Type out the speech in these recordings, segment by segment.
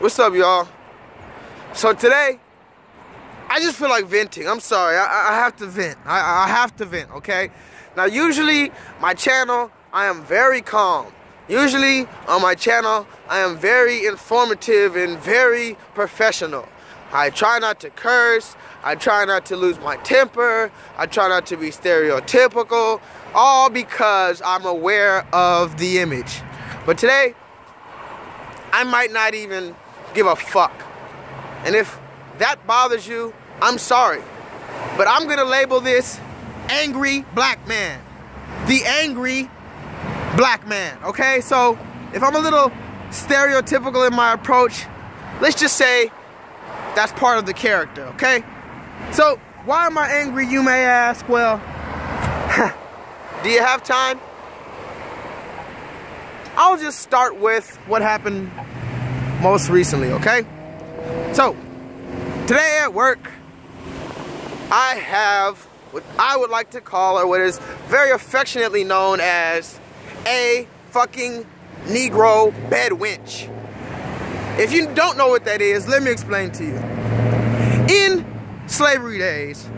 What's up, y'all? So today, I just feel like venting. I'm sorry, I have to vent. I have to vent, okay? Now, usually, my channel, I am very calm. Usually, on my channel, I am very informative and very professional. I try not to curse. I try not to lose my temper. I try not to be stereotypical. All because I'm aware of the image. But today, I might not even give a fuck. And if that bothers you, I'm sorry. But I'm gonna label this angry black man. The angry black man, okay? So if I'm a little stereotypical in my approach, let's just say that's part of the character, okay? So why am I angry, you may ask? Well, do you have time? I'll just start with what happened most recently, okay? So, today at work, I have what I would like to call, or what is very affectionately known as, a fucking Negro bed winch. If you don't know what that is, let me explain to you. In slavery days,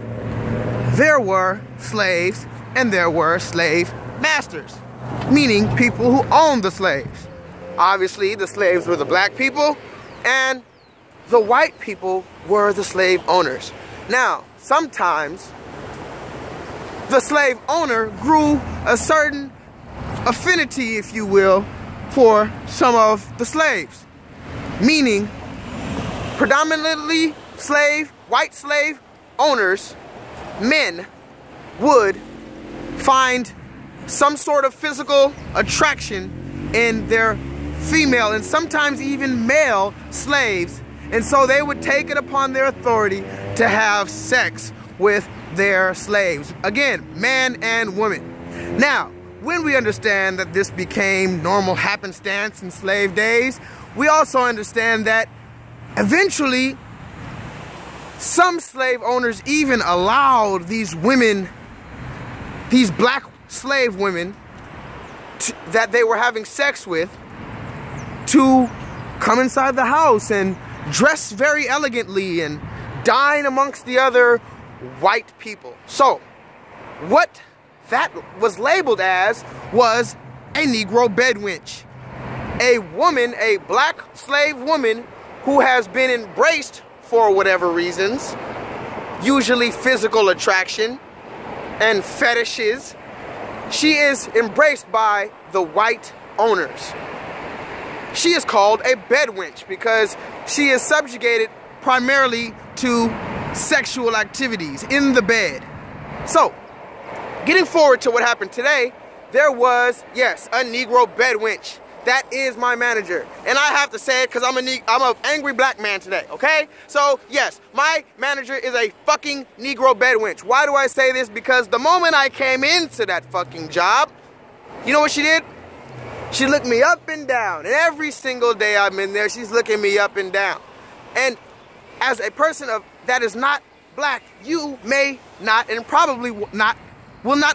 there were slaves and there were slave masters, meaning people who owned the slaves. Obviously, the slaves were the black people, and the white people were the slave owners. Now, sometimes the slave owner grew a certain affinity, if you will, for some of the slaves. Meaning, predominantly white slave owners, men, would find some sort of physical attraction in their female and sometimes even male slaves, and so they would take it upon their authority to have sex with their slaves. Again, man and woman. Now, when we understand that this became normal happenstance in slave days, we also understand that eventually some slave owners even allowed these women, these black slave women that they were having sex with, to come inside the house and dress very elegantly and dine amongst the other white people. So, what that was labeled as was a Negro bed winch. A woman, a black slave woman who has been embraced for whatever reasons, usually physical attraction and fetishes. She is embraced by the white owners. She is called a bed winch because she is subjugated primarily to sexual activities in the bed. So, getting forward to what happened today, there was, yes, a Negro bed winch. That is my manager. And I have to say it because I'm an angry black man today, okay? So, yes, my manager is a fucking Negro bed winch. Why do I say this? Because the moment I came into that fucking job, you know what she did? She looked me up and down. And every single day I'm in there, she's looking me up and down. And as a person that is not black, you may not and probably will not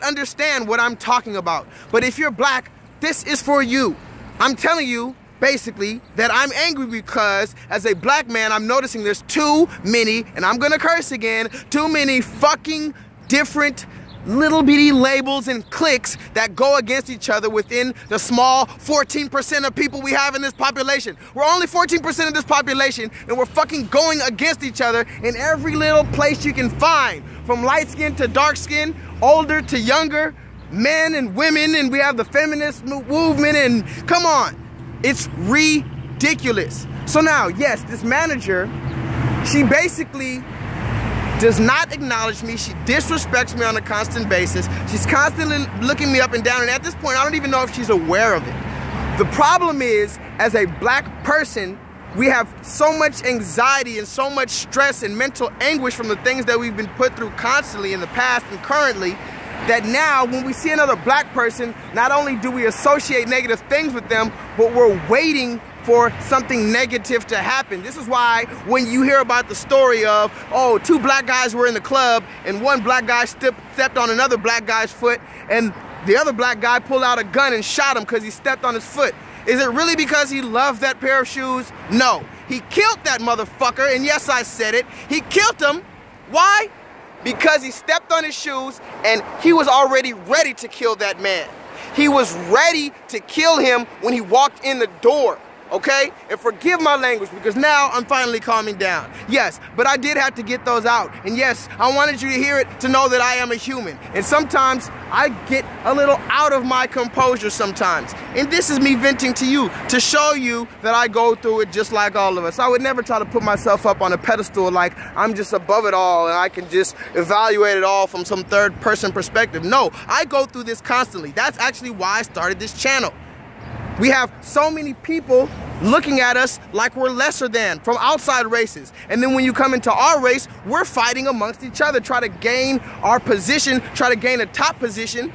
understand what I'm talking about. But if you're black, this is for you. I'm telling you, basically, that I'm angry because as a black man, I'm noticing there's too many, and I'm gonna curse again, too many fucking different little bitty labels and cliques that go against each other within the small 14% of people we have in this population. We're only 14% of this population, and we're fucking going against each other in every little place you can find, from light skin to dark skin, older to younger, men and women, and we have the feminist movement, and come on, it's ridiculous. So now, yes, this manager, she basically does not acknowledge me. She disrespects me on a constant basis. She's constantly looking me up and down, and at this point, I don't even know if she's aware of it. The problem is, as a black person, we have so much anxiety and so much stress and mental anguish from the things that we've been put through constantly in the past and currently, that now when we see another black person, not only do we associate negative things with them, but we're waiting for something negative to happen. This is why when you hear about the story of, oh, two black guys were in the club and one black guy stepped on another black guy's foot and the other black guy pulled out a gun and shot him because he stepped on his foot. Is it really because he loved that pair of shoes? No. he killed that motherfucker, and yes, I said it. He killed him. Why? Because he stepped on his shoes and he was already ready to kill that man. He was ready to kill him when he walked in the door. Okay? And forgive my language because now I'm finally calming down. Yes, but I did have to get those out. And yes, I wanted you to hear it to know that I am a human. And sometimes I get a little out of my composure sometimes. And this is me venting to you to show you that I go through it just like all of us. I would never try to put myself up on a pedestal like I'm just above it all and I can just evaluate it all from some third person perspective. No, I go through this constantly. That's actually why I started this channel. We have so many people looking at us like we're lesser than from outside races. And then when you come into our race, we're fighting amongst each other, try to gain our position, try to gain a top position.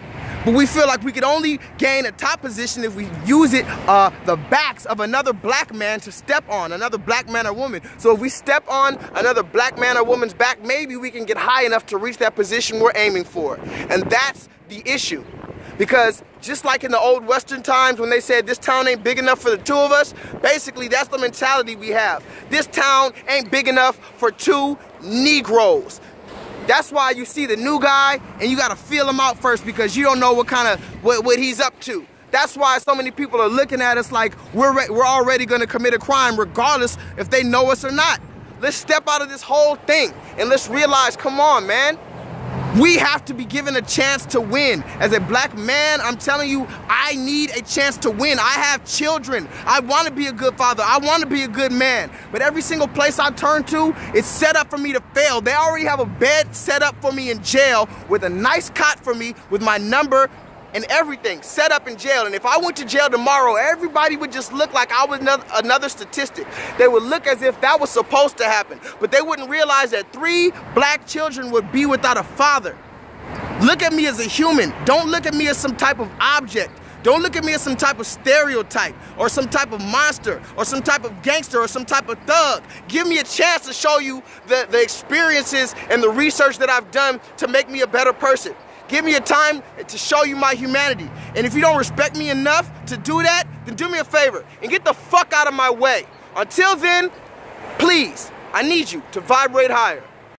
But we feel like we could only gain a top position if we use it, the backs of another black man to step on, another black man or woman. So if we step on another black man or woman's back, maybe we can get high enough to reach that position we're aiming for. And that's the issue. Because just like in the old Western times when they said this town ain't big enough for the two of us, basically that's the mentality we have. This town ain't big enough for two Negroes. That's why you see the new guy and you gotta feel him out first because you don't know what he's up to. That's why so many people are looking at us like we're already gonna commit a crime regardless if they know us or not. Let's step out of this whole thing and let's realize, come on, man. We have to be given a chance to win. As a black man, I'm telling you, I need a chance to win. I have children. I want to be a good father. I want to be a good man. But every single place I turn to, it's set up for me to fail. They already have a bed set up for me in jail with a nice cot for me with my number and everything set up in jail. And if I went to jail tomorrow, everybody would just look like I was another statistic. They would look as if that was supposed to happen. But they wouldn't realize that 3 black children would be without a father. Look at me as a human. Don't look at me as some type of object. Don't look at me as some type of stereotype or some type of monster or some type of gangster or some type of thug. Give me a chance to show you the experiences and the research that I've done to make me a better person. Give me a time to show you my humanity. And if you don't respect me enough to do that, then do me a favor and get the fuck out of my way. Until then, please, I need you to vibrate higher.